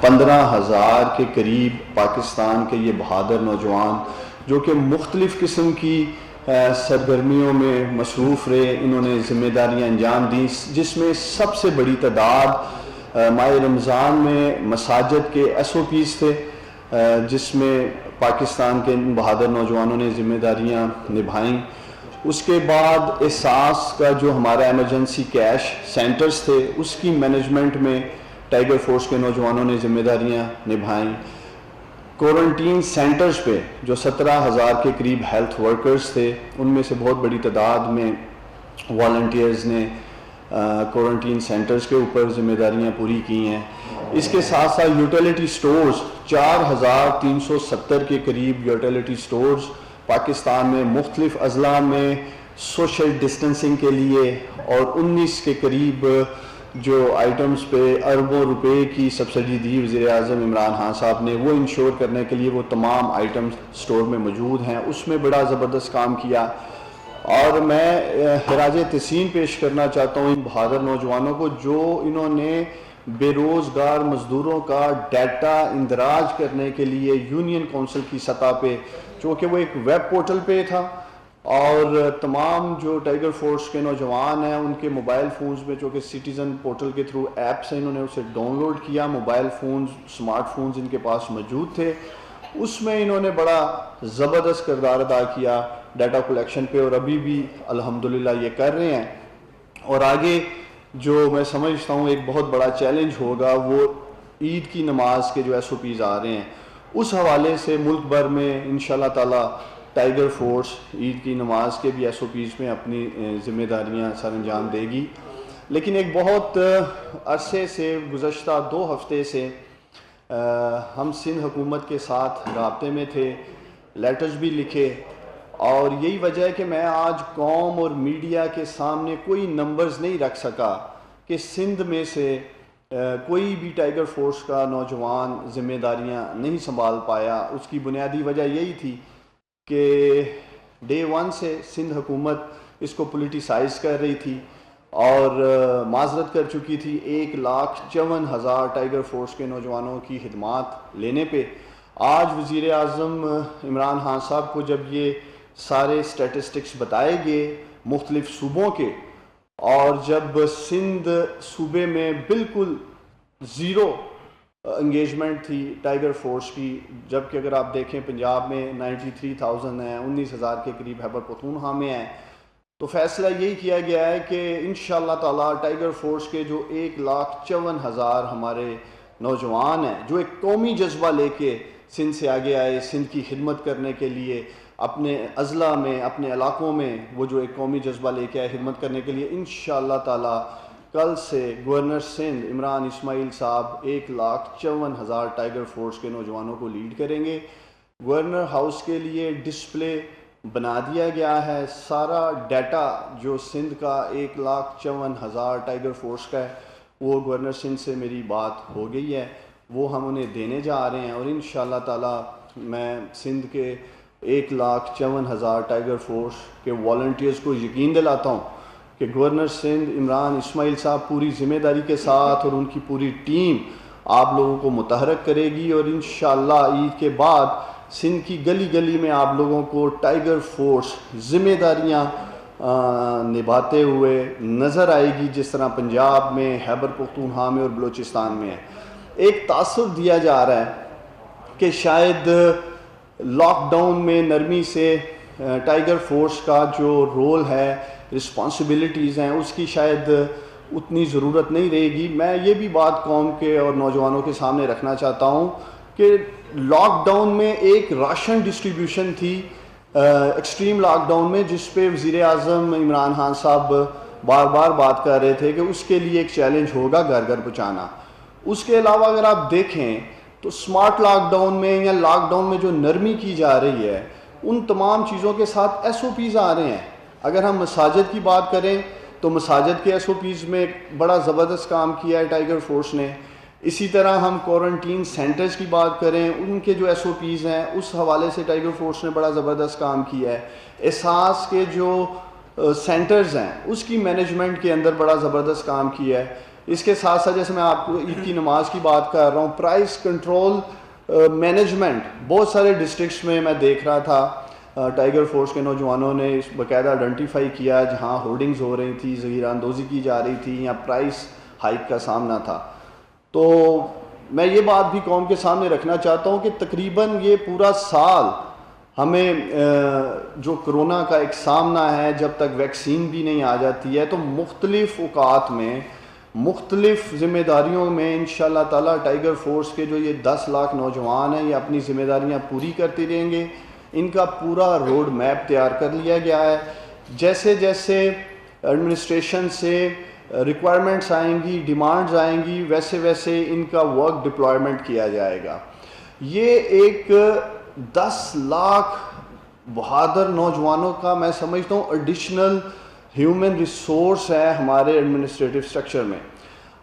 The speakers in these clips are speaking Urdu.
15,000 کے قریب پاکستان کے یہ بہادر نوجوان جو کہ مختلف قسم کی سرگرمیوں میں مصروف رہے، انہوں نے ذمہ داریاں انجام دیں، جس میں سب سے بڑی تعداد ماہ رمضان میں مساجد کے SOPs تھے، جس میں پاکستان کے ان بہادر نوجوانوں نے ذمہ داریاں نبھائیں۔ اس کے بعد احساس کا جو ہمارا ایمرجنسی کیش سینٹرز تھے، اس کی مینجمنٹ میں ٹائیگر فورس کے نوجوانوں نے ذمہ داریاں نبھائیں۔ کوارنٹین سینٹرز پہ جو 17,000 کے قریب ہیلتھ ورکرز تھے، ان میں سے بہت بڑی تعداد میں والنٹیئرز نے کوارنٹین سینٹرز کے اوپر ذمہ داریاں پوری کی ہیں۔ اس کے ساتھ ساتھ یوٹیلیٹی سٹورز 4,370 کے قریب یوٹیلیٹی سٹورز پاکستان میں مختلف اضلاع میں سوشل ڈسٹنسنگ کے لیے، اور 19 کے قریب جو آئٹمز پہ اربوں روپے کی سبسڈی دی وزیر اعظم عمران خان صاحب نے، وہ انشور کرنے کے لیے وہ تمام آئٹمز سٹور میں موجود ہیں، اس میں بڑا زبردست کام کیا۔ اور میں خراج تحسین پیش کرنا چاہتا ہوں ان بہادر نوجوانوں کو، جو انہوں نے بے روزگار مزدوروں کا ڈیٹا اندراج کرنے کے لیے یونین کونسل کی سطح پہ، چونکہ وہ ایک ویب پورٹل پہ تھا، اور تمام جو ٹائیگر فورس کے نوجوان ہیں ان کے موبائل فونز میں، چونکہ سٹیزن پورٹل کے تھرو ایپس ہیں، انہوں نے اسے ڈاؤن لوڈ کیا، موبائل فونز اسمارٹ فونز ان کے پاس موجود تھے، اس میں انہوں نے بڑا زبردست کردار ادا کیا ڈیٹا کلیکشن پہ، اور ابھی بھی الحمدللہ یہ کر رہے ہیں۔ اور آگے جو میں سمجھتا ہوں ایک بہت بڑا چیلنج ہوگا، وہ عید کی نماز کے جو SOPs آ رہے ہیں، اس حوالے سے ملک بھر میں انشاءاللہ تعالی ٹائیگر فورس عید کی نماز کے بھی SOPs میں اپنی ذمہ داریاں سر انجام دے گی۔ لیکن ایک بہت عرصے سے، گزشتہ 2 ہفتے سے ہم سندھ حکومت کے ساتھ رابطے میں تھے، لیٹرز بھی لکھے، اور یہی وجہ ہے کہ میں آج قوم اور میڈیا کے سامنے کوئی نمبرز نہیں رکھ سکا کہ سندھ میں سے کوئی بھی ٹائیگر فورس کا نوجوان ذمہ داریاں نہیں سنبھال پایا۔ اس کی بنیادی وجہ یہی تھی کہ ڈے 1 سے سندھ حکومت اس کو پولیٹیسائز کر رہی تھی اور معذرت کر چکی تھی 1,54,000 ٹائیگر فورس کے نوجوانوں کی خدمات لینے پہ۔ آج وزیر اعظم عمران خان صاحب کو جب یہ سارے سٹیٹسٹکس بتائے گئے مختلف صوبوں کے، اور جب سندھ صوبے میں بالکل زیرو انگیجمنٹ تھی ٹائیگر فورس کی، جبکہ اگر آپ دیکھیں پنجاب میں 93,000 ہیں، 19,000 کے قریب خیبر پختونخوا میں ہیں، تو فیصلہ یہی کیا گیا ہے کہ انشاءاللہ تعالی ٹائیگر فورس کے جو 1,54,000 ہمارے نوجوان ہیں، جو ایک قومی جذبہ لے کے سندھ سے آگے آئے، سندھ کی خدمت کرنے کے لیے، اپنے اضلاع میں، اپنے علاقوں میں وہ جو ایک قومی جذبہ لے کے آئے خدمت کرنے کے لیے، انشاءاللہ تعالی کل سے گورنر سندھ عمران اسماعیل صاحب 1,54,000 ٹائیگر فورس کے نوجوانوں کو لیڈ کریں گے۔ گورنر ہاؤس کے لیے ڈسپلے بنا دیا گیا ہے، سارا ڈیٹا جو سندھ کا 1,54,000 ٹائیگر فورس کا ہے، وہ گورنر سندھ سے میری بات ہو گئی ہے، وہ ہم انہیں دینے جا رہے ہیں، اور انشاءاللہ تعالی میں سندھ کے 1,54,000 ٹائیگر فورس کے والنٹیئرز کو یقین دلاتا ہوں کہ گورنر سندھ عمران اسماعیل صاحب پوری ذمہ داری کے ساتھ اور ان کی پوری ٹیم آپ لوگوں کو متحرک کرے گی، اور انشاءاللہ عید کے بعد سندھ کی گلی گلی میں آپ لوگوں کو ٹائیگر فورس ذمہ داریاں نبھاتے ہوئے نظر آئے گی، جس طرح پنجاب میں، خیبر پختونخوا میں اور بلوچستان میں ہے۔ ایک تاثر دیا جا رہا ہے کہ شاید لاک ڈاؤن میں نرمی سے ٹائیگر فورس کا جو رول ہے، رسپانسبلٹیز ہیں، اس کی شاید اتنی ضرورت نہیں رہے گی۔ میں یہ بھی بات قوم کے اور نوجوانوں کے سامنے رکھنا چاہتا ہوں کہ لاک ڈاؤن میں ایک راشن ڈسٹریبیوشن تھی، ایکسٹریم لاک ڈاؤن میں، جس پہ وزیر اعظم عمران خان صاحب بار بار بات کر رہے تھے کہ اس کے لیے ایک چیلنج ہوگا گھر گھر پہنچانا۔ اس کے علاوہ اگر آپ دیکھیں تو سمارٹ لاک ڈاؤن میں یا لاک ڈاؤن میں جو نرمی کی جا رہی ہے، ان تمام چیزوں کے ساتھ SOPs آ رہے ہیں۔ اگر ہم مساجد کی بات کریں تو مساجد کے SOPs میں بڑا زبردست کام کیا ہے ٹائیگر فورس نے۔ اسی طرح ہم کوارنٹین سینٹرز کی بات کریں، ان کے جو SOPs ہیں اس حوالے سے ٹائیگر فورس نے بڑا زبردست کام کیا ہے۔ احساس کے جو سینٹرز ہیں اس کی مینجمنٹ کے اندر بڑا زبردست کام کیا ہے۔ اس کے ساتھ ساتھ جیسے میں آپ کو عید کی نماز کی بات کر رہا ہوں، پرائس کنٹرول مینجمنٹ بہت سارے ڈسٹرکٹس میں دیکھ رہا تھا، ٹائیگر فورس کے نوجوانوں نے اس باقاعدہ آئیڈینٹیفائی کیا جہاں ہورڈنگز ہو رہی تھی، ذخیرہ اندوزی کی جا رہی تھی یا پرائس ہائیک کا سامنا تھا. تو میں یہ بات بھی قوم کے سامنے رکھنا چاہتا ہوں کہ تقریباً یہ پورا سال ہمیں جو کرونا کا ایک سامنا ہے، جب تک ویکسین بھی نہیں آ جاتی ہے تو مختلف اوقات میں مختلف ذمہ داریوں میں انشاءاللہ تعالیٰ ٹائیگر فورس کے جو یہ 10 لاکھ نوجوان ہیں یہ اپنی ذمہ داریاں پوری کرتے رہیں گے. ان کا پورا روڈ میپ تیار کر لیا گیا ہے. جیسے جیسے ایڈمنسٹریشن سے ریکوائرمنٹس آئیں گی، ڈیمانڈز آئیں گی، ویسے ویسے ان کا ورک ڈپلائمنٹ کیا جائے گا. یہ ایک 10 لاکھ بہادر نوجوانوں کا میں سمجھتا ہوں ایڈیشنل ہیومن ریسورس ہے ہمارے ایڈمنسٹریٹو سٹرکچر میں.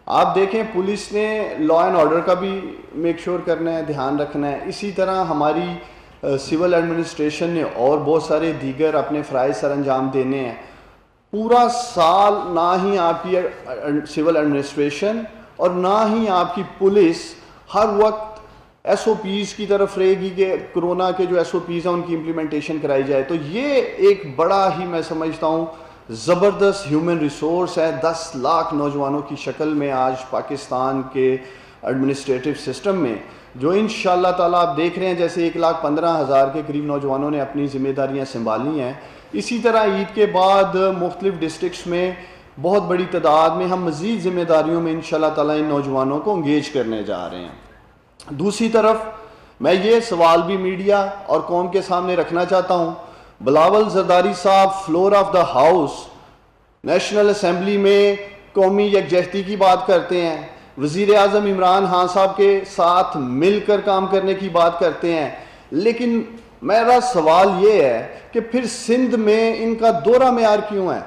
آپ دیکھیں پولیس نے لا اینڈ آرڈر کا بھی میک شور کرنا ہے، دھیان رکھنا ہے. اسی طرح ہماری سول ایڈمنسٹریشن نے اور بہت سارے دیگر اپنے فرائض سر انجام دینے ہیں. پورا سال نہ ہی آپ کی سول ایڈمنسٹریشن اور نہ ہی آپ کی پولیس ہر وقت ایس او پیز کی طرف رہے گی کہ کرونا کے جو ایس او پیز ہیں ان کی امپلیمنٹیشن کرائی جائے. تو یہ ایک بڑا ہی میں سمجھتا ہوں زبردست ہیومن ریسورس ہے 10 لاکھ نوجوانوں کی شکل میں آج پاکستان کے ایڈمنسٹریٹو سسٹم میں، جو انشاءاللہ تعالیٰ آپ دیکھ رہے ہیں جیسے 1,15,000 کے قریب نوجوانوں نے اپنی ذمہ داریاں سنبھالی ہیں. اسی طرح عید کے بعد مختلف ڈسٹرکٹس میں بہت بڑی تعداد میں ہم مزید ذمہ داریوں میں انشاءاللہ تعالیٰ ان نوجوانوں کو انگیج کرنے جا رہے ہیں. دوسری طرف میں یہ سوال بھی میڈیا اور قوم کے سامنے رکھنا چاہتا ہوں. بلاول زرداری صاحب floor of the house National Assembly میں قومی یکجہتی کی بات کرتے ہیں، وزیر اعظم عمران خان صاحب کے ساتھ مل کر کام کرنے کی بات کرتے ہیں، لیکن میرا سوال یہ ہے کہ پھر سندھ میں ان کا دورہ معیار کیوں ہے؟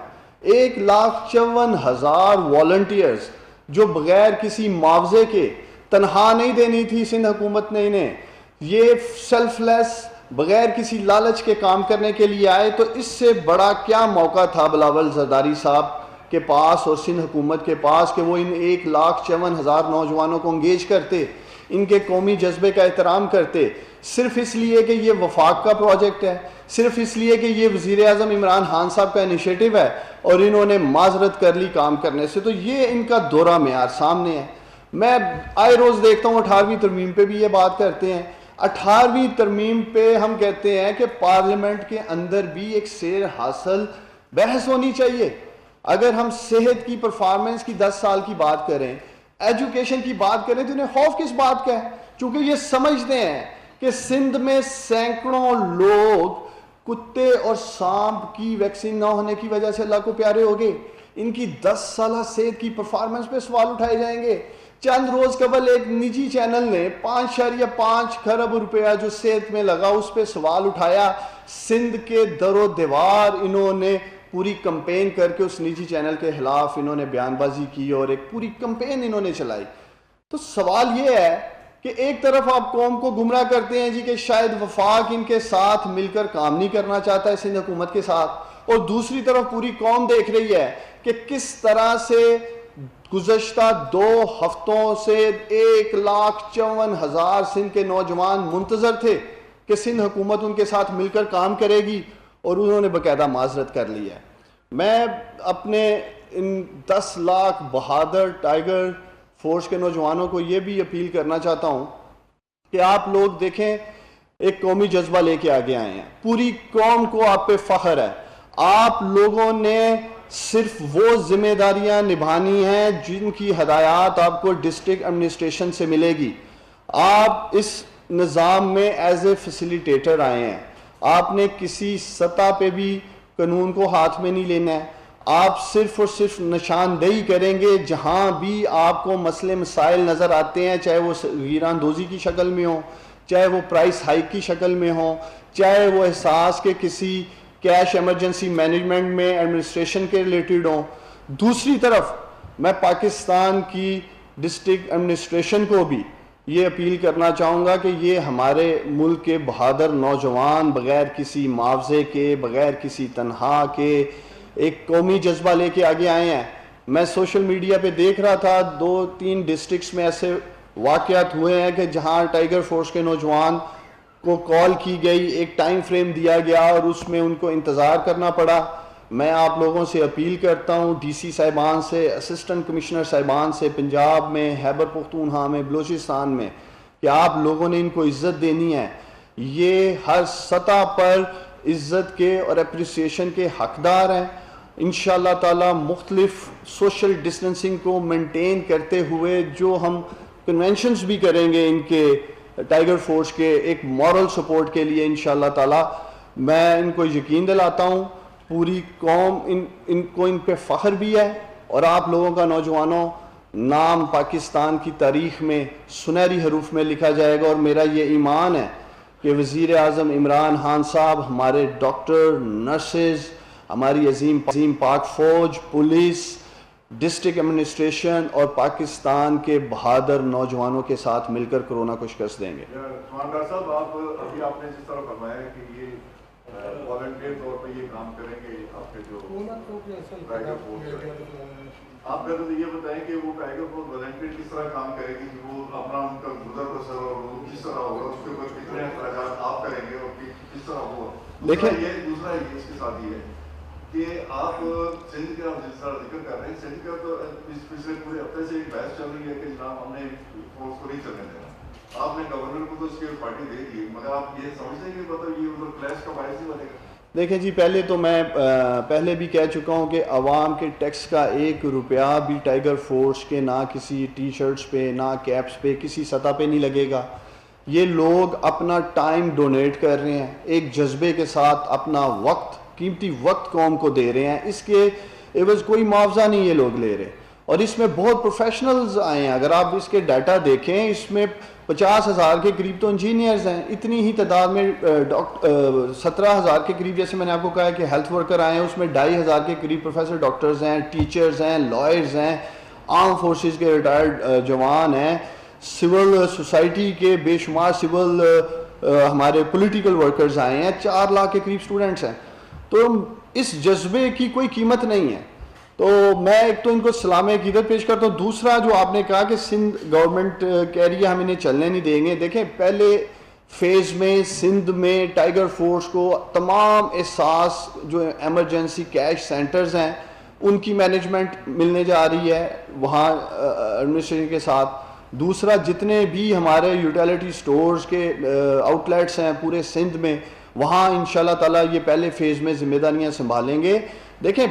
1,54,000 والنٹیئرز جو بغیر کسی معاوضے کے تنخواہ نہیں دینی تھی سندھ حکومت نے انہیں، یہ سیلف لیس بغیر کسی لالچ کے کام کرنے کے لیے آئے. تو اس سے بڑا کیا موقع تھا بلاول زرداری صاحب کے پاس اور سندھ حکومت کے پاس کہ وہ ان 1,54,000 نوجوانوں کو انگیج کرتے، ان کے قومی جذبے کا احترام کرتے، صرف اس لیے کہ یہ وفاق کا پروجیکٹ ہے، صرف اس لیے کہ یہ وزیر اعظم عمران خان صاحب کا انیشیٹو ہے اور انہوں نے معذرت کر لی کام کرنے سے. تو یہ ان کا دورہ معیار سامنے ہے. میں آئے روز دیکھتا ہوں 18ویں ترمیم پہ بھی یہ بات کرتے ہیں. 18ویں ترمیم پہ ہم کہتے ہیں کہ پارلیمنٹ کے اندر بھی ایک سیر حاصل بحث ہونی چاہیے. اگر ہم صحت کی پرفارمنس کی 10 سال کی بات کریں، ایجوکیشن کی بات کریں، تو انہیں خوف کس بات کا ہے؟ چونکہ یہ سمجھتے ہیں کہ سندھ میں سینکڑوں لوگ کتے اور سانپ کی ویکسین نہ ہونے کی وجہ سے اللہ کو پیارے ہو گئے. ان کی 10 سالہ صحت کی پرفارمنس پہ سوال اٹھائے جائیں گے. چند روز قبل ایک نجی چینل نے 5.5 کھرب روپیہ جو صحت میں لگا اس پہ سوال اٹھایا. سندھ کے در و دیوار انہوں نے پوری کمپین کر کے اس نجی چینل کے خلاف انہوں نے بیان بازی کی اور ایک پوری کمپین انہوں نے چلائی. تو سوال یہ ہے کہ ایک طرف آپ قوم کو گمراہ کرتے ہیں جی کہ شاید وفاق ان کے ساتھ مل کر کام نہیں کرنا چاہتا ہے سندھ حکومت کے ساتھ، اور دوسری طرف پوری قوم دیکھ رہی ہے کہ کس طرح سے گزشتہ 2 ہفتوں سے 1,54,000 سندھ کے نوجوان منتظر تھے کہ سندھ حکومت ان کے ساتھ مل کر کام کرے گی، اور انہوں نے باقاعدہ معذرت کر لی ہے. میں اپنے ان 10 لاکھ بہادر ٹائیگر فورس کے نوجوانوں کو یہ بھی اپیل کرنا چاہتا ہوں کہ آپ لوگ دیکھیں ایک قومی جذبہ لے کے آگے آئے ہیں. پوری قوم کو آپ پہ فخر ہے. آپ لوگوں نے صرف وہ ذمہ داریاں نبھانی ہیں جن کی ہدایات آپ کو ڈسٹرکٹ ایڈمنسٹریشن سے ملے گی. آپ اس نظام میں ایز اے فیسیلیٹیٹر آئے ہیں. آپ نے کسی سطح پہ بھی قانون کو ہاتھ میں نہیں لینا ہے. آپ صرف اور صرف نشاندہی کریں گے جہاں بھی آپ کو مسئلے مسائل نظر آتے ہیں، چاہے وہ ذخیرہ اندوزی کی شکل میں ہوں، چاہے وہ پرائس ہائیک کی شکل میں ہوں، چاہے وہ احساس کے کسی کیش ایمرجنسی مینجمنٹ میں ایڈمنسٹریشن کے ریلیٹڈ ہوں. دوسری طرف میں پاکستان کی ڈسٹرکٹ ایڈمنسٹریشن کو بھی یہ اپیل کرنا چاہوں گا کہ یہ ہمارے ملک کے بہادر نوجوان بغیر کسی معاوضے کے، بغیر کسی تنخواہ کے ایک قومی جذبہ لے کے آگے آئے ہیں. میں سوشل میڈیا پہ دیکھ رہا تھا 2-3 ڈسٹرکٹس میں ایسے واقعات ہوئے ہیں کہ جہاں ٹائیگر فورس کے نوجوان کو کال کی گئی، ایک ٹائم فریم دیا گیا اور اس میں ان کو انتظار کرنا پڑا. میں آپ لوگوں سے اپیل کرتا ہوں، ڈی سی صاحبان سے، اسسٹنٹ کمشنر صاحبان سے، پنجاب میں، خیبر پختونخوا میں، بلوچستان میں، کہ آپ لوگوں نے ان کو عزت دینی ہے. یہ ہر سطح پر عزت کے اور اپریسیشن کے حقدار ہیں. انشاءاللہ تعالی مختلف سوشل ڈسٹنسنگ کو مینٹین کرتے ہوئے جو ہم کنونشنز بھی کریں گے ان کے ٹائیگر فورس کے ایک مورل سپورٹ کے لیے، انشاءاللہ تعالی میں ان کو یقین دلاتا ہوں، پوری قوم ان کو ان پہ فخر بھی ہے، اور آپ لوگوں کا نوجوانوں نام پاکستان کی تاریخ میں سنہری حروف میں لکھا جائے گا. اور میرا یہ ایمان ہے کہ وزیر اعظم عمران خان صاحب، ہمارے ڈاکٹر، نرسز، ہماری عظیم پاک فوج، پولیس، ڈسٹرکٹ ایڈمنسٹریشن اور پاکستان کے بہادر نوجوانوں کے ساتھ مل کر کورونا کو شکست دیں گے. ڈاکٹر صاحب، آپ نے جس طرح فرمایا کہ یہ والنٹیئر طور پہ یہ کام کریں گے آپ کے جو ٹائیگر فورس، آپ پہلے تو یہ بتائیں کہ وہ ٹائیگر فورس والنٹیئر کس طرح کام کرے گی، کہ وہ اپنا ان کا گزر بسر اور وہ کس طرح ہوگا، اس کے اوپر کتنے اخراجات آپ کریں گے اور کس طرح ہوگا. دوسرا یہ اس کے ساتھ یہ ہے کہ آپ سندھ کا جس طرح ذکر کر رہے ہیں، سندھ کا تو پچھلے پورے ہفتے سے ایک بحث چل رہی ہے کہ جناب ہم نے فورس کو نہیں چلنے دینا. آپ نے گورنر کو تو اس کی پارٹی دے دی، مگر آپ یہ سمجھتے ہیں کہ مطلب یہ ادھر کلیش کا باعث نہیں بنے گا؟ دیکھیں جی، پہلے تو میں پہلے بھی کہہ چکا ہوں کہ عوام کے ٹیکس کا 1 روپیہ بھی ٹائیگر فورس کے نہ کسی ٹی شرٹس پہ، نہ کیپس پہ، کسی سطح پہ نہیں لگے گا. یہ لوگ اپنا ٹائم ڈونیٹ کر رہے ہیں، ایک جذبے کے ساتھ اپنا وقت، قیمتی وقت قوم کو دے رہے ہیں. اس کے عوض کوئی معاوضہ نہیں یہ لوگ لے رہے، اور اس میں بہت پروفیشنلز آئے ہیں. اگر آپ اس کے ڈیٹا دیکھیں، اس میں 50,000 کے قریب تو انجینئرز ہیں، اتنی ہی تعداد میں 17,000 کے قریب، جیسے میں نے آپ کو کہا کہ ہیلتھ ورکر آئے ہیں، اس میں 2,500 کے قریب پروفیسر ڈاکٹرز ہیں، ٹیچرز ہیں، لائرز ہیں، آرم فورسز کے ریٹائرڈ جوان ہیں، سول سوسائٹی کے بے شمار سول ہمارے پولیٹیکل ورکرز آئے ہیں، 4 لاکھ کے قریب سٹوڈنٹس ہیں. تو اس جذبے کی کوئی قیمت نہیں ہے. تو میں ایک تو ان کو سلام عقیدت پیش کرتا ہوں. دوسرا جو آپ نے کہا کہ سندھ گورنمنٹ کہہ رہی ہے ہم انہیں چلنے نہیں دیں گے، دیکھیں پہلے فیز میں سندھ میں ٹائیگر فورس کو تمام احساس جو ایمرجنسی کیش سینٹرز ہیں ان کی مینجمنٹ ملنے جا رہی ہے وہاں ایڈمنسٹریشن کے ساتھ. دوسرا جتنے بھی ہمارے یوٹیلیٹی سٹورز کے آؤٹ لیٹس ہیں پورے سندھ میں، وہاں انشاءاللہ تعالیٰ یہ پہلے فیز میں ذمہ داریاں سنبھالیں گے. دیکھیں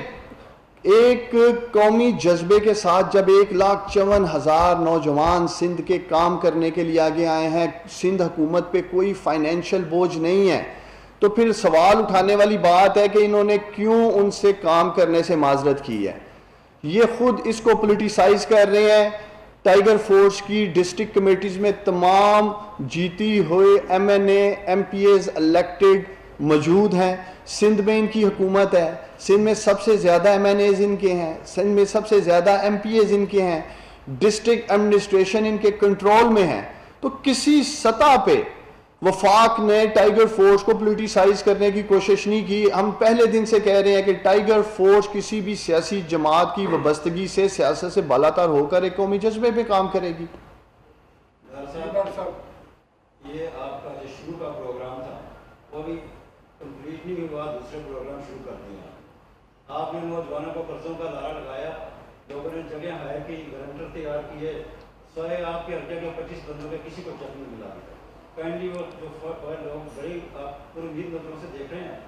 ایک قومی جذبے کے ساتھ جب 1,54,000 نوجوان سندھ کے کام کرنے کے لیے آگے آئے ہیں، سندھ حکومت پہ کوئی فائنینشیل بوجھ نہیں ہے، تو پھر سوال اٹھانے والی بات ہے کہ انہوں نے کیوں ان سے کام کرنے سے معذرت کی ہے. یہ خود اس کو پولیٹیسائز کر رہے ہیں. ٹائیگر فورس کی ڈسٹرکٹ کمیٹیز میں تمام جیتی ہوئے M N A M P As elected موجود ہیں. سندھ میں ان کی حکومت ہے، سندھ میں سب سے زیادہ ایم این ایز ان کے ہیں، سندھ میں سب سے زیادہ ایم پی ایز ان کے ہیں، ڈسٹرکٹ ایڈمنسٹریشن ان کے کنٹرول میں ہے. تو کسی سطح پہ وفاق نے ٹائیگر فورس کو پولیٹیسائز کرنے کی کوشش نہیں کی. ہم پہلے دن سے کہہ رہے ہیں کہ ٹائیگر فورس کسی بھی سیاسی جماعت کی وابستگی سے، سیاست سے بالاتر ہو کر ایک قومی جذبے پہ کام کرے گی. ڈاکٹر صاحب، یہ آپ کا جو شروع کا پروگرام تھا وہ بھی کمپلیٹ نہیں ہوا، دوسرے پروگرام شروع کر دیا. آپ نے نوجوانوں کو قرضوں کا لارا لگایا، لوگوں نے جگہ ہائر کی، گارنٹر تیار کیے، سوائے آپ کے ہلکے کے 25 بندوں کے کسی کو چیک نہیں ملا. کائنڈلی وہ جو لوگ بڑی آپ پوری امید نظروں سے دیکھ رہے ہیں،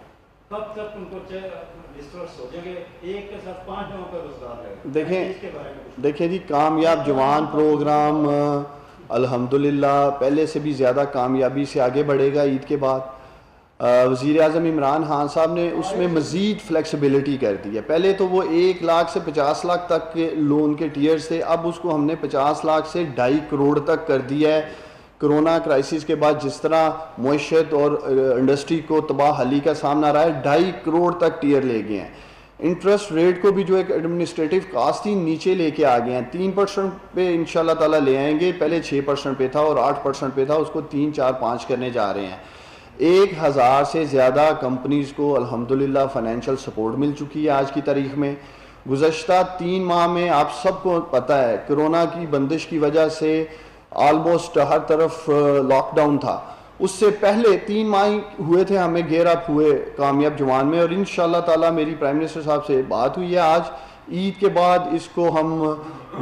کب تک ان کو ڈسٹرس ہو جائیں گے؟ ایک کے ساتھ 5 لوگوں کا روزگار ہے. دیکھیں جی، کامیاب جوان پروگرام الحمدللہ پہلے سے بھی زیادہ کامیابی سے آگے بڑھے گا. عید کے بعد وزیر اعظم عمران خان صاحب نے اس میں مزید فلیکسیبلٹی کر دی ہے. پہلے تو وہ 1 لاکھ سے 50 لاکھ تک کے لون کے ٹیئرز تھے، اب اس کو ہم نے 50 لاکھ سے 2.5 کروڑ تک کر دیا ہے. کرونا کرائسس کے بعد جس طرح معیشت اور انڈسٹری کو تباہ حالی کا سامنا رہا ہے، 2.5 کروڑ تک ٹیئر لے گئے ہیں. انٹرسٹ ریٹ کو بھی جو ایک ایڈمنسٹریٹو کاسٹ تھی نیچے لے کے آ گئے ہیں. 3% پہ انشاءاللہ تعالیٰ لے آئیں گے. پہلے 6% پہ تھا اور 8% پہ تھا، اس کو 3, 4, 5 کرنے جا رہے ہیں. 1,000 سے زیادہ کمپنیز کو الحمدللہ فائنینشیل سپورٹ مل چکی ہے آج کی تاریخ میں. گزشتہ 3 ماہ میں آپ سب کو پتہ ہے کرونا کی بندش کی وجہ سے آلموسٹ ہر طرف لاک ڈاؤن تھا. اس سے پہلے 3 ماہ ہوئے تھے ہمیں گیئر اپ ہوئے کامیاب جوان میں, اور انشاءاللہ تعالی میری پرائم منسٹر صاحب سے بات ہوئی ہے آج عید کے بعد اس کو ہم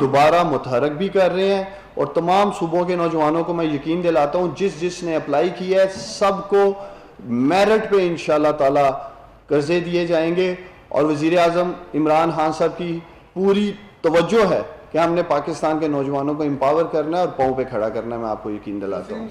دوبارہ متحرک بھی کر رہے ہیں. اور تمام صوبوں کے نوجوانوں کو میں یقین دلاتا ہوں جس نے اپلائی کیا ہے سب کو میرٹ پہ انشاءاللہ تعالی قرضے دیے جائیں گے. اور وزیر اعظم عمران خان صاحب کی پوری توجہ ہے کہ ہم نے پاکستان کے نوجوانوں کو امپاور کرنا ہے اور پاؤں پہ کھڑا کرنا ہے, میں آپ کو یقین دلاتا ہوں.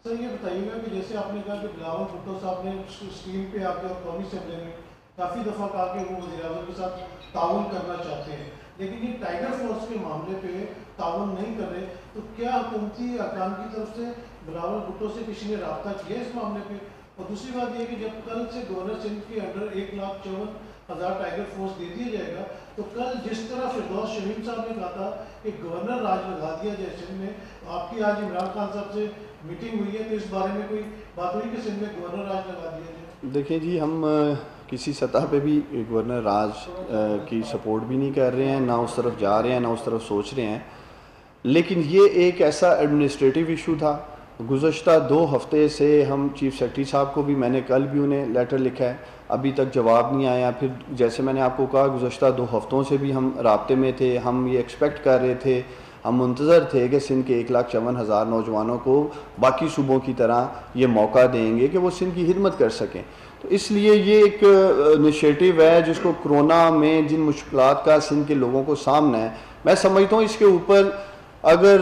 سر یہ بتائیے گا کہ جیسے آپ نے کہا کہ بلاول بھٹو صاحب نے اسکرین پہ آ کے اور قومی اسمبلی میں کافی دفعہ کہا کہ وہ وزیر اعظم کے ساتھ تعاون کرنا چاہتے ہیں, لیکن یہ ٹائیگر فورس کے معاملے پہ تعاون نہیں کر رہے, تو کیا حکومتی ارکان کی طرف سے بلاول بھٹو سے کسی نے رابطہ کیا اس معاملے پہ؟ اور دوسری بات یہ کہ جب کل سے گورنر سندھ کے انڈر 1,54,000 ٹائیگر فورس دے دیا جائے گا, تو کل جس طرح فردوس شمیم صاحب نے کہا تھا کہ گورنر راج لگا دیا جائے سندھ میں, آپ کی آج عمران خان صاحب سے میٹنگ ہوئی ہے تو اس بارے میں کوئی بات ہوئی کہ سندھ میں گورنر راج لگا دیا جائے؟ دیکھیں جی, ہم کسی سطح پہ بھی گورنر راج کی سپورٹ بھی نہیں کر رہے ہیں, نہ اس طرف جا رہے ہیں, نہ اس طرف سوچ رہے ہیں. لیکن یہ ایک ایسا ایڈمنسٹریٹو ایشو تھا. گزشتہ 2 ہفتے سے ہم چیف سیکرٹری صاحب کو بھی, میں نے کل بھی انہیں لیٹر لکھا ہے, ابھی تک جواب نہیں آیا. پھر جیسے میں نے آپ کو کہا گزشتہ 2 ہفتوں سے بھی ہم رابطے میں تھے, ہم یہ ایکسپیکٹ کر رہے تھے, ہم منتظر تھے کہ سندھ کے 1,54,000 نوجوانوں کو باقی صوبوں کی طرح یہ موقع دیں گے کہ وہ سندھ کی خدمت کر سکیں. تو اس لیے یہ ایک انیشیٹو ہے جس کو کرونا میں جن مشکلات کا سندھ کے لوگوں کو سامنا ہے, میں سمجھتا ہوں اس کے اوپر اگر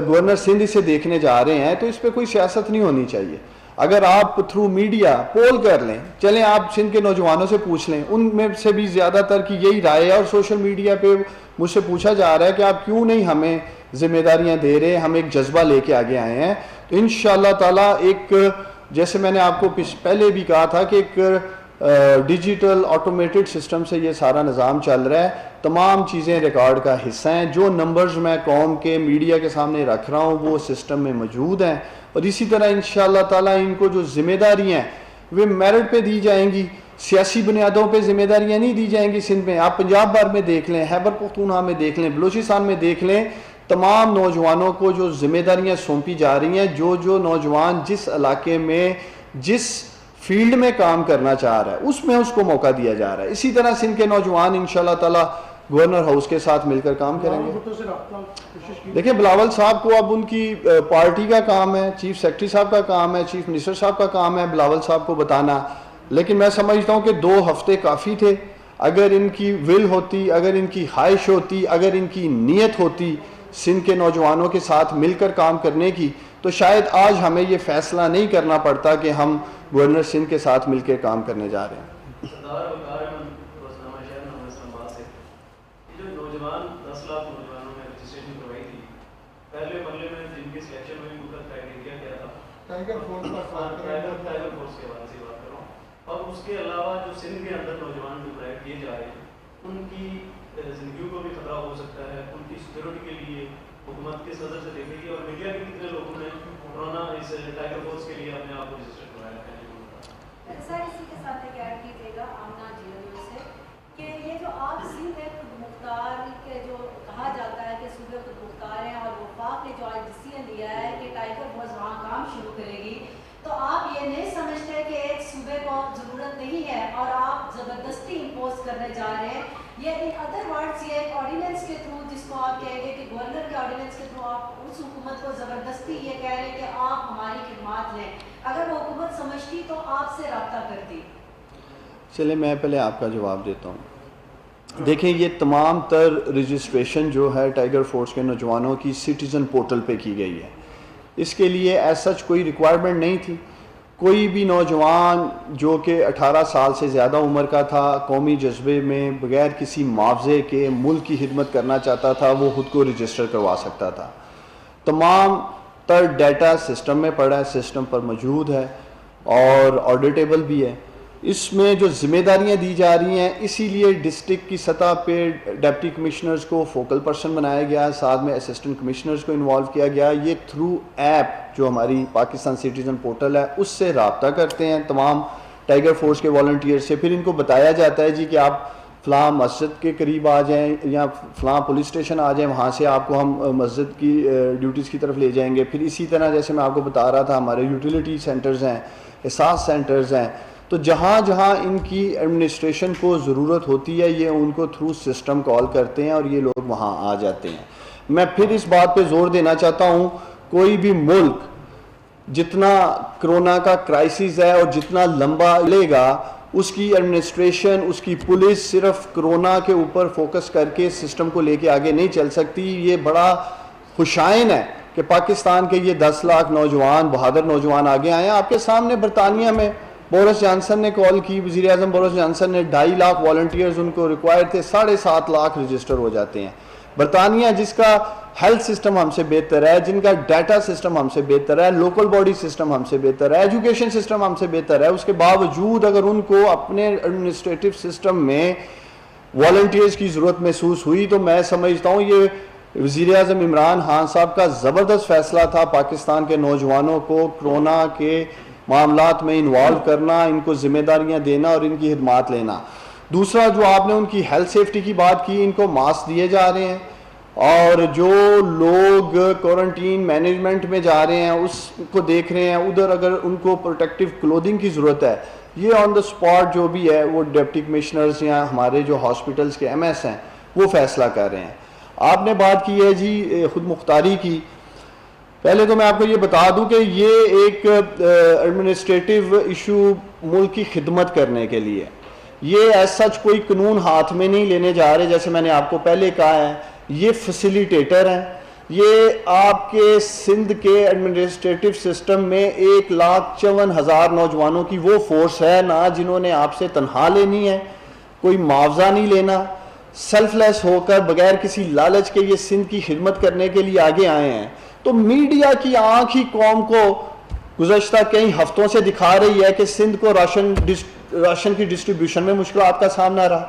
گورنر سندھ اسے دیکھنے جا رہے ہیں تو اس پہ کوئی سیاست نہیں ہونی چاہیے. اگر آپ تھرو میڈیا پول کر لیں, چلیں آپ سندھ کے نوجوانوں سے پوچھ لیں, ان میں سے بھی زیادہ تر کی یہی رائے ہے, اور سوشل میڈیا پہ مجھ سے پوچھا جا رہا ہے کہ آپ کیوں نہیں ہمیں ذمہ داریاں دے رہے, ہم ایک جذبہ لے کے آگے آئے ہیں. تو انشاءاللہ تعالی ایک, جیسے میں نے آپ کو پہلے بھی کہا تھا کہ ایک ڈیجیٹل آٹومیٹڈ سسٹم سے یہ سارا نظام چل رہا ہے, تمام چیزیں ریکارڈ کا حصہ ہیں. جو نمبرز میں قوم کے میڈیا کے سامنے رکھ رہا ہوں وہ سسٹم میں موجود ہیں, اور اسی طرح انشاءاللہ تعالی ان کو جو ذمہ داریاں ہیں وہ میرٹ پہ دی جائیں گی, سیاسی بنیادوں پہ ذمہ داریاں نہیں دی جائیں گی. سندھ میں آپ پنجاب بھر میں دیکھ لیں, خیبر پختونخوا میں دیکھ لیں, بلوچستان میں دیکھ لیں, تمام نوجوانوں کو جو ذمہ داریاں سونپی جا رہی ہیں, جو نوجوان جس علاقے میں جس فیلڈ میں کام کرنا چاہ رہا ہے اس میں اس کو موقع دیا جا رہا ہے. اسی طرح سندھ کے نوجوان انشاءاللہ تعالی گورنر ہاؤس کے ساتھ مل کر کام کریں گے. دیکھیں بلاول صاحب کو اب ان کی پارٹی کا کام ہے, چیف سیکرٹری صاحب کا کام ہے, چیف منسٹر صاحب کا کام ہے بلاول صاحب کو بتانا, لیکن میں سمجھتا ہوں کہ 2 ہفتے کافی تھے. اگر ان کی ول ہوتی, اگر ان کی خواہش ہوتی, اگر ان کی نیت ہوتی سندھ کے نوجوانوں کے ساتھ مل کر کام کرنے کی, تو شاید آج ہمیں یہ فیصلہ نہیں کرنا پڑتا کہ ہم گورنر سندھ کے ساتھ مل کے کام کرنے جا رہے ہیں. اور اس کے علاوہ جو سندھ کے اندر نوجوان جو اپلائی کیے جا رہے ہیں ان کی زندگیوں کو بھی خطرہ ہو سکتا ہے, ان کی سیکورٹی کے لیے حکومت کس نظر سے دیکھے گی, اور میڈیا کے کتنے لوگوں نے کورونا اس ٹائیگر فورس کے لیے اپنے آپ کو رجسٹر کرایا ہے. سر اسی کے ساتھ ایڈ کیجیے گا آمنا جی سے کہ یہ جو آپ سندھ خود مختار کے جو کہا جاتا ہے کہ صوبے خود مختار ہیں, اور وفاق نے جو آج ڈسیزن لیا ہے کہ ٹائیگر فورس وہاں کام شروع کرے گی, تو آپ یہ نہیں سمجھتے کہ ایک صوبے کو ضرورت نہیں ہے اور آپ زبردستی امپوز کرنے جا رہے ہیں. یہ ان ادر ورڈس یہ ایک آرڈیننس کے تھرو, جس کو آپ کہیں گے کہ گورنر کے آرڈیننس کے تھرو آپ اس حکومت کو زبردستی یہ کہہ رہے ہیں کہ آپ ہماری خدمات لیں. اگر وہ حکومت سمجھتی تو آپ سے رابطہ کرتی. چلے میں پہلے آپ کا جواب دیتا ہوں. دیکھیں یہ تمام تر رجسٹریشن جو ہے ٹائیگر فورس کے نوجوانوں کی سٹیزن پورٹل پہ کی گئی ہے. اس کے لیے ایز سچ کوئی ریکوائرمنٹ نہیں تھی. کوئی بھی نوجوان جو کہ 18 سال سے زیادہ عمر کا تھا, قومی جذبے میں بغیر کسی معاوضے کے ملک کی خدمت کرنا چاہتا تھا, وہ خود کو رجسٹر کروا سکتا تھا. تمام تر ڈیٹا سسٹم میں پڑا ہے, سسٹم پر موجود ہے اور آڈیٹیبل بھی ہے. اس میں جو ذمہ داریاں دی جا رہی ہیں, اسی لیے ڈسٹرکٹ کی سطح پہ ڈپٹی کمشنرز کو فوکل پرسن بنایا گیا, ساتھ میں اسسٹنٹ کمشنرز کو انوالو کیا گیا. یہ تھرو ایپ جو ہماری پاکستان سٹیزن پورٹل ہے اس سے رابطہ کرتے ہیں تمام ٹائیگر فورس کے والنٹیئر سے. پھر ان کو بتایا جاتا ہے جی کہ آپ فلاں مسجد کے قریب آ جائیں یا فلاں پولیس اسٹیشن آ جائیں, وہاں سے آپ کو ہم مسجد کی ڈیوٹیز کی طرف لے جائیں گے. پھر اسی طرح جیسے میں آپ کو بتا رہا تھا ہمارے یوٹیلیٹی سینٹرز ہیں, احساس سینٹرز ہیں, تو جہاں جہاں ان کی ایڈمنسٹریشن کو ضرورت ہوتی ہے یہ ان کو تھرو سسٹم کال کرتے ہیں اور یہ لوگ وہاں آ جاتے ہیں. میں پھر اس بات پہ زور دینا چاہتا ہوں, کوئی بھی ملک جتنا کرونا کا کرائسس ہے اور جتنا لمبا لے گا اس کی ایڈمنسٹریشن, اس کی پولیس صرف کرونا کے اوپر فوکس کر کے سسٹم کو لے کے آگے نہیں چل سکتی. یہ بڑا خوشائن ہے کہ پاکستان کے یہ 10 لاکھ نوجوان, بہادر نوجوان آگے آئے ہیں. آپ کے سامنے برطانیہ میں بورس جانسن نے کال کی, وزیر اعظم بورس جانسن نے 2.5 لاکھ والنٹیئرز ان کو ریکوائرڈ تھے, 7.5 لاکھ رجسٹر ہو جاتے ہیں. برطانیہ جس کا ہیلتھ سسٹم ہم سے بہتر ہے, جن کا ڈیٹا سسٹم ہم سے بہتر ہے, لوکل باڈی سسٹم ہم سے بہتر ہے, ایجوکیشن سسٹم ہم سے بہتر ہے, اس کے باوجود اگر ان کو اپنے ایڈمنسٹریٹو سسٹم میں والنٹیئرز کی ضرورت محسوس ہوئی تو میں سمجھتا ہوں یہ وزیر اعظم عمران خان صاحب کا زبردست فیصلہ تھا پاکستان کے نوجوانوں کو کرونا کے معاملات میں انوالو کرنا, ان کو ذمہ داریاں دینا اور ان کی خدمات لینا. دوسرا جو آپ نے ان کی ہیلتھ سیفٹی کی بات کی, ان کو ماسک دیے جا رہے ہیں اور جو لوگ کوارنٹین مینجمنٹ میں جا رہے ہیں اس کو دیکھ رہے ہیں, ادھر اگر ان کو پروٹیکٹیو کلودنگ کی ضرورت ہے یہ آن دا اسپاٹ جو بھی ہے وہ ڈپٹی کمشنرز یا ہمارے جو ہاسپٹلس کے ایم ایس ہیں وہ فیصلہ کر رہے ہیں. آپ نے بات کی ہے جی خود مختاری کی. پہلے تو میں آپ کو یہ بتا دوں کہ یہ ایک ایڈمنسٹریٹو ایشو ملک کی خدمت کرنے کے لیے, یہ ایز سچ کوئی قانون ہاتھ میں نہیں لینے جا رہے. جیسے میں نے آپ کو پہلے کہا ہے یہ فیسیلیٹیٹر ہیں, یہ آپ کے سندھ کے ایڈمنسٹریٹو سسٹم میں 1,54,000 نوجوانوں کی وہ فورس ہے نا جنہوں نے آپ سے تنخواہ لینی ہے, کوئی معاوضہ نہیں لینا, سیلف لیس ہو کر بغیر کسی لالچ کے یہ سندھ کی خدمت کرنے کے لیے آگے آئے ہیں. تو میڈیا کی آنکھ ہی قوم کو گزشتہ کئی ہفتوں سے دکھا رہی ہے کہ سندھ کو راشن کی ڈسٹریبیوشن میں مشکلات کا سامنا رہا,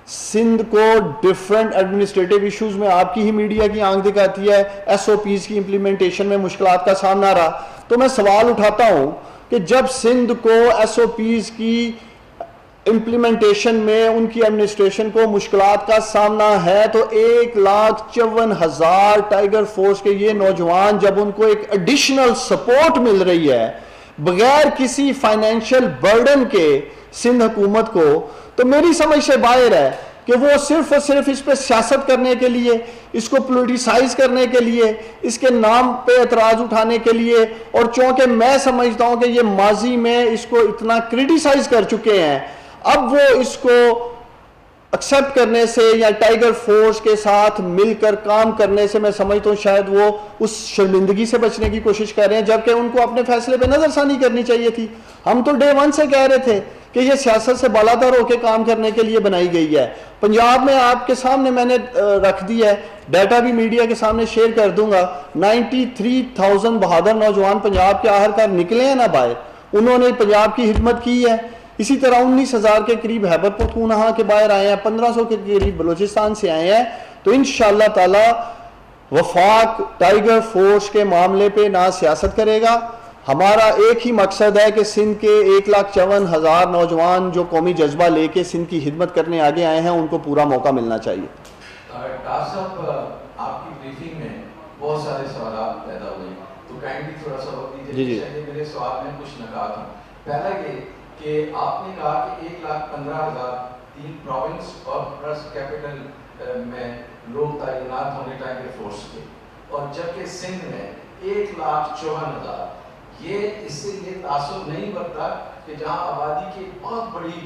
سندھ کو ڈیفرنٹ ایڈمنسٹریٹو ایشوز میں آپ کی ہی میڈیا کی آنکھ دکھاتی ہے, ایس او پیز کی امپلیمنٹیشن میں مشکلات کا سامنا رہا. تو میں سوال اٹھاتا ہوں کہ جب سندھ کو ایس او پیز کی امپلیمنٹیشن میں ان کی ایڈمنسٹریشن کو مشکلات کا سامنا ہے تو 1,54,000 ٹائیگر فورس کے یہ نوجوان جب ان کو ایک ایڈیشنل سپورٹ مل رہی ہے بغیر کسی فائنینشیل برڈن کے سندھ حکومت کو, تو میری سمجھ سے باہر ہے کہ وہ صرف اور صرف اس پہ سیاست کرنے کے لیے, اس کو پولیٹیسائز کرنے کے لیے, اس کے نام پہ اعتراض اٹھانے کے لیے, اور چونکہ میں سمجھتا ہوں کہ یہ ماضی میں اس کو اتنا کرٹیسائز کر چکے ہیں, اب وہ اس کو ایکسیپٹ کرنے سے یا ٹائیگر فورس کے ساتھ مل کر کام کرنے سے میں سمجھتا ہوں شاید وہ اس شرمندگی سے بچنے کی کوشش کر رہے ہیں, جبکہ ان کو اپنے فیصلے پہ نظر ثانی کرنی چاہیے تھی. ہم تو ڈے ون سے کہہ رہے تھے کہ یہ سیاست سے بالاتر ہو کے کام کرنے کے لیے بنائی گئی ہے. پنجاب میں آپ کے سامنے میں نے رکھ دی ہے, ڈیٹا بھی میڈیا کے سامنے شیئر کر دوں گا, 93,000 بہادر نوجوان پنجاب کے آخرکار نکلے ہیں نا باہر, انہوں نے پنجاب کی خدمت کی ہے. اسی طرح 19,000 کے قریب خیبر پختونخوا کے باہر آئے ہیں, 1,500 کے قریب بلوچستان سے آئے ہیں. تو انشاءاللہ تعالی وفاق ٹائیگر فورس کے معاملے پہ نہ سیاست کرے گا. ہمارا ایک ہی مقصد ہے کہ سندھ کے 1,54,000 نوجوان جو قومی جذبہ لے کے سندھ کی خدمت کرنے آگے آئے ہیں ان کو پورا موقع ملنا چاہیے. ڈاکٹر صاحب آپ کی بریفنگ میں بہت سارے سوالات پیدا ہوئے, تو کائنڈلی تھوڑا سا وقت دیجیے. جی میرے سوال میں کچھ نکات ہیں. پہلا یہ کہ آپ نے کہا کہ 1,15,000 3 پروونس اور پلس کیپٹل میں لوگ تعینات ہونے ٹائیگر فورس کے, اور جبکہ سندھ میں 1,54,000. یہ اس سے یہ تاثر نہیں بنتا کہ جہاں آبادی کی بہت بڑی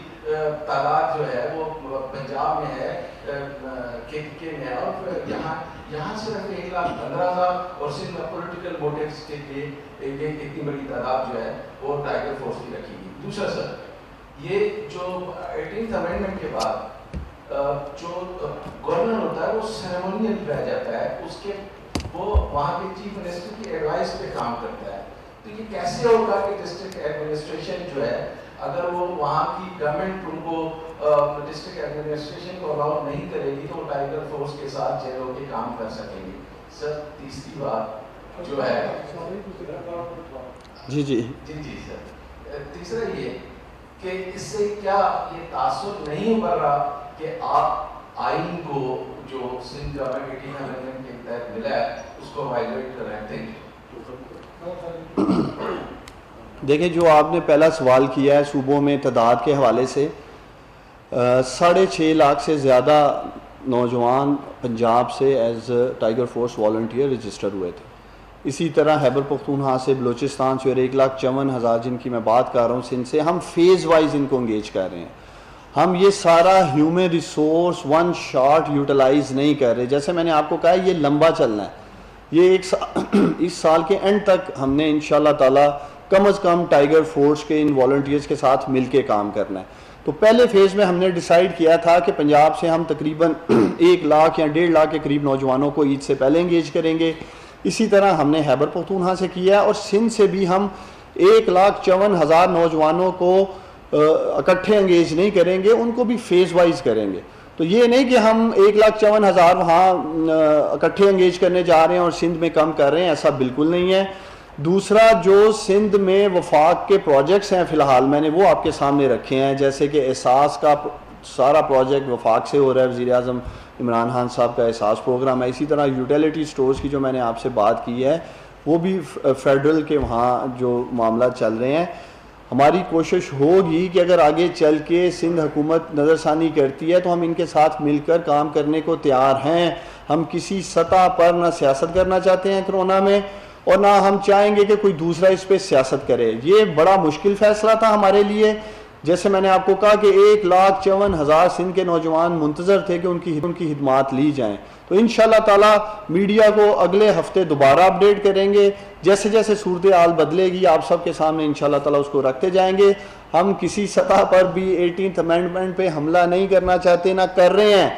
تعداد جو ہے وہ پنجاب میں ہے, کے میں ہے, اور یہاں صرف 1,15,000 اور سندھ میں پولیٹیکل موٹیوز کے لیے اتنی بڑی تعداد جو ہے وہ ٹائیگر فورس کی رکھی گئی. دوسرا سر, یہ جو 18th امینڈمنٹ کے بعد جو گورنر ہوتا ہے وہ سیریمونیل رہ جاتا ہے, اس کے وہ وہاں کے چیف منسٹر کی ایڈوائس پہ کام کرتا ہے. تو یہ کیسے ہوگا کہ ڈسٹرکٹ ایڈمنسٹریشن جو ہے اگر وہ وہاں کی گورنمنٹ ان کو ڈسٹرکٹ ایڈمنسٹریشن کو الاؤ نہیں کرے گی تو وہ ٹائیگر فورس کے ساتھ جیلوں کے کام کر سکیں گے. سر تیسری بات جو ہے جی سر, تیسرا یہ کہ اس سے کیا یہ تاثر نہیں ابھر رہا کہ آپ آئین کو جو سندھ گورنمنٹ 18 امینڈمنٹ کے تحت ملا ہے اس کو وائلیٹ کر رہے ہیں؟ دیکھیں جو آپ نے پہلا سوال کیا ہے صوبوں میں تعداد کے حوالے سے 6.5 لاکھ سے زیادہ نوجوان پنجاب سے as tiger force volunteer register ہوئے تھے. اسی طرح خیبر پختونخوا سے، بلوچستان سے، اور 1,54,000 جن کی میں بات کر رہا ہوں سندھ سے، ہم فیز وائز ان کو انگیج کر رہے ہیں. ہم یہ سارا human resource one shot utilise نہیں کر رہے. جیسے میں نے آپ کو کہا یہ لمبا چلنا ہے. یہ اس سال کے اینڈ تک ہم نے انشاءاللہ تعالی کم از کم ٹائیگر فورس کے ان والنٹیئرز کے ساتھ مل کے کام کرنا ہے. تو پہلے فیز میں ہم نے ڈیسائیڈ کیا تھا کہ پنجاب سے ہم تقریباً 1 لاکھ یا 1.5 لاکھ کے قریب نوجوانوں کو عید سے پہلے انگیج کریں گے. اسی طرح ہم نے خیبر پختونخوا سے کیا ہے، اور سندھ سے بھی ہم 1,54,000 نوجوانوں کو اکٹھے انگیج نہیں کریں گے، ان کو بھی فیز وائز کریں گے. تو یہ نہیں کہ ہم 1,54,000 وہاں اکٹھے انگیج کرنے جا رہے ہیں اور سندھ میں کم کر رہے ہیں، ایسا بالکل نہیں ہے. دوسرا جو سندھ میں وفاق کے پروجیکٹس ہیں فی الحال میں نے وہ آپ کے سامنے رکھے ہیں، جیسے کہ احساس کا سارا پروجیکٹ وفاق سے ہو رہا ہے، وزیر اعظم عمران خان صاحب کا احساس پروگرام ہے. اسی طرح یوٹیلیٹی سٹورز کی جو میں نے آپ سے بات کی ہے وہ بھی فیڈرل کے وہاں جو معاملات چل رہے ہیں. ہماری کوشش ہوگی کہ اگر آگے چل کے سندھ حکومت نظر ثانی کرتی ہے تو ہم ان کے ساتھ مل کر کام کرنے کو تیار ہیں. ہم کسی سطح پر نہ سیاست کرنا چاہتے ہیں کرونا میں، اور نہ ہم چاہیں گے کہ کوئی دوسرا اس پہ سیاست کرے. یہ بڑا مشکل فیصلہ تھا ہمارے لیے. جیسے میں نے آپ کو کہا کہ 1,54,000 سندھ کے نوجوان منتظر تھے کہ ان کی خدمات لی جائیں. تو انشاءاللہ تعالی میڈیا کو اگلے ہفتے دوبارہ اپڈیٹ کریں گے. جیسے جیسے صورتحال بدلے گی آپ سب کے سامنے انشاءاللہ تعالی اس کو رکھتے جائیں گے. ہم کسی سطح پر بھی 18th امینڈمنٹ پہ حملہ نہیں کرنا چاہتے، نہ کر رہے ہیں.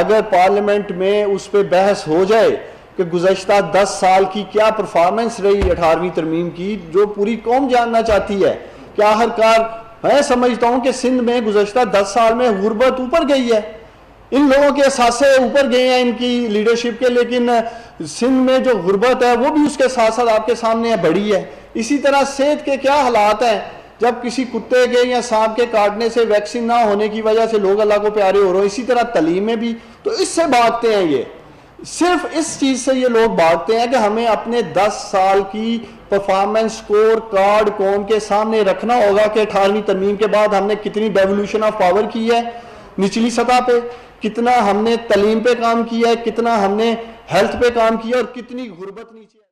اگر پارلیمنٹ میں اس پہ بحث ہو جائے کہ گزشتہ 10 سال کی کیا پرفارمنس رہی 18ویں ترمیم کی، جو پوری قوم جاننا چاہتی ہے کہ آخرکار میں سمجھتا ہوں کہ سندھ میں گزشتہ 10 سال میں غربت اوپر گئی ہے، ان لوگوں کے اثاثے اوپر گئے ہیں ان کی لیڈرشپ کے، لیکن سندھ میں جو غربت ہے وہ بھی اس کے ساتھ ساتھ آپ کے سامنے بڑھی ہے. اسی طرح صحت کے کیا حالات ہیں، جب کسی کتے کے یا سانپ کے کاٹنے سے ویکسین نہ ہونے کی وجہ سے لوگ اللہ کو پیارے ہو رہے ہیں. اسی طرح تعلیم میں بھی. تو اس سے بھاگتے ہیں، یہ صرف اس چیز سے یہ لوگ بھاگتے ہیں کہ ہمیں اپنے 10 سال کی پرفارمنس سکور کارڈ قوم کے سامنے رکھنا ہوگا کہ 18ویں ترمیم کے بعد ہم نے کتنی ڈیولوشن آف پاور کی ہے نچلی سطح پہ، کتنا ہم نے تعلیم پہ کام کیا ہے، کتنا ہم نے ہیلتھ پہ کام کیا، اور کتنی غربت نیچے ہے.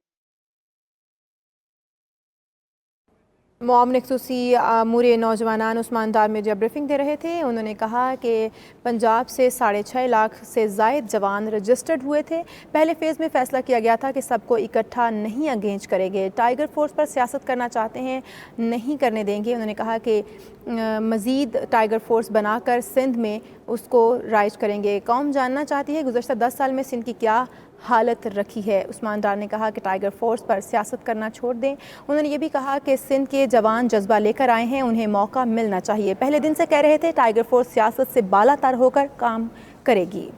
معاون خصوصی امور نوجوانان عثمان ڈار میں جب بریفنگ دے رہے تھے، انہوں نے کہا کہ پنجاب سے 6.5 لاکھ سے زائد جوان رجسٹرڈ ہوئے تھے. پہلے فیز میں فیصلہ کیا گیا تھا کہ سب کو اکٹھا نہیں انگیج کریں گے، ٹائیگر فورس پر سیاست کرنا چاہتے ہیں نہیں کرنے دیں گے. انہوں نے کہا کہ مزید ٹائیگر فورس بنا کر سندھ میں اس کو رائج کریں گے. قوم جاننا چاہتی ہے گزشتہ 10 سال میں سندھ کی کیا حالت رکھی ہے. عثمان ڈار نے کہا کہ ٹائیگر فورس پر سیاست کرنا چھوڑ دیں. انہوں نے یہ بھی کہا کہ سندھ کے جوان جذبہ لے کر آئے ہیں، انہیں موقع ملنا چاہیے. پہلے دن سے کہہ رہے تھے ٹائیگر فورس سیاست سے بالا تر ہو کر کام کرے گی.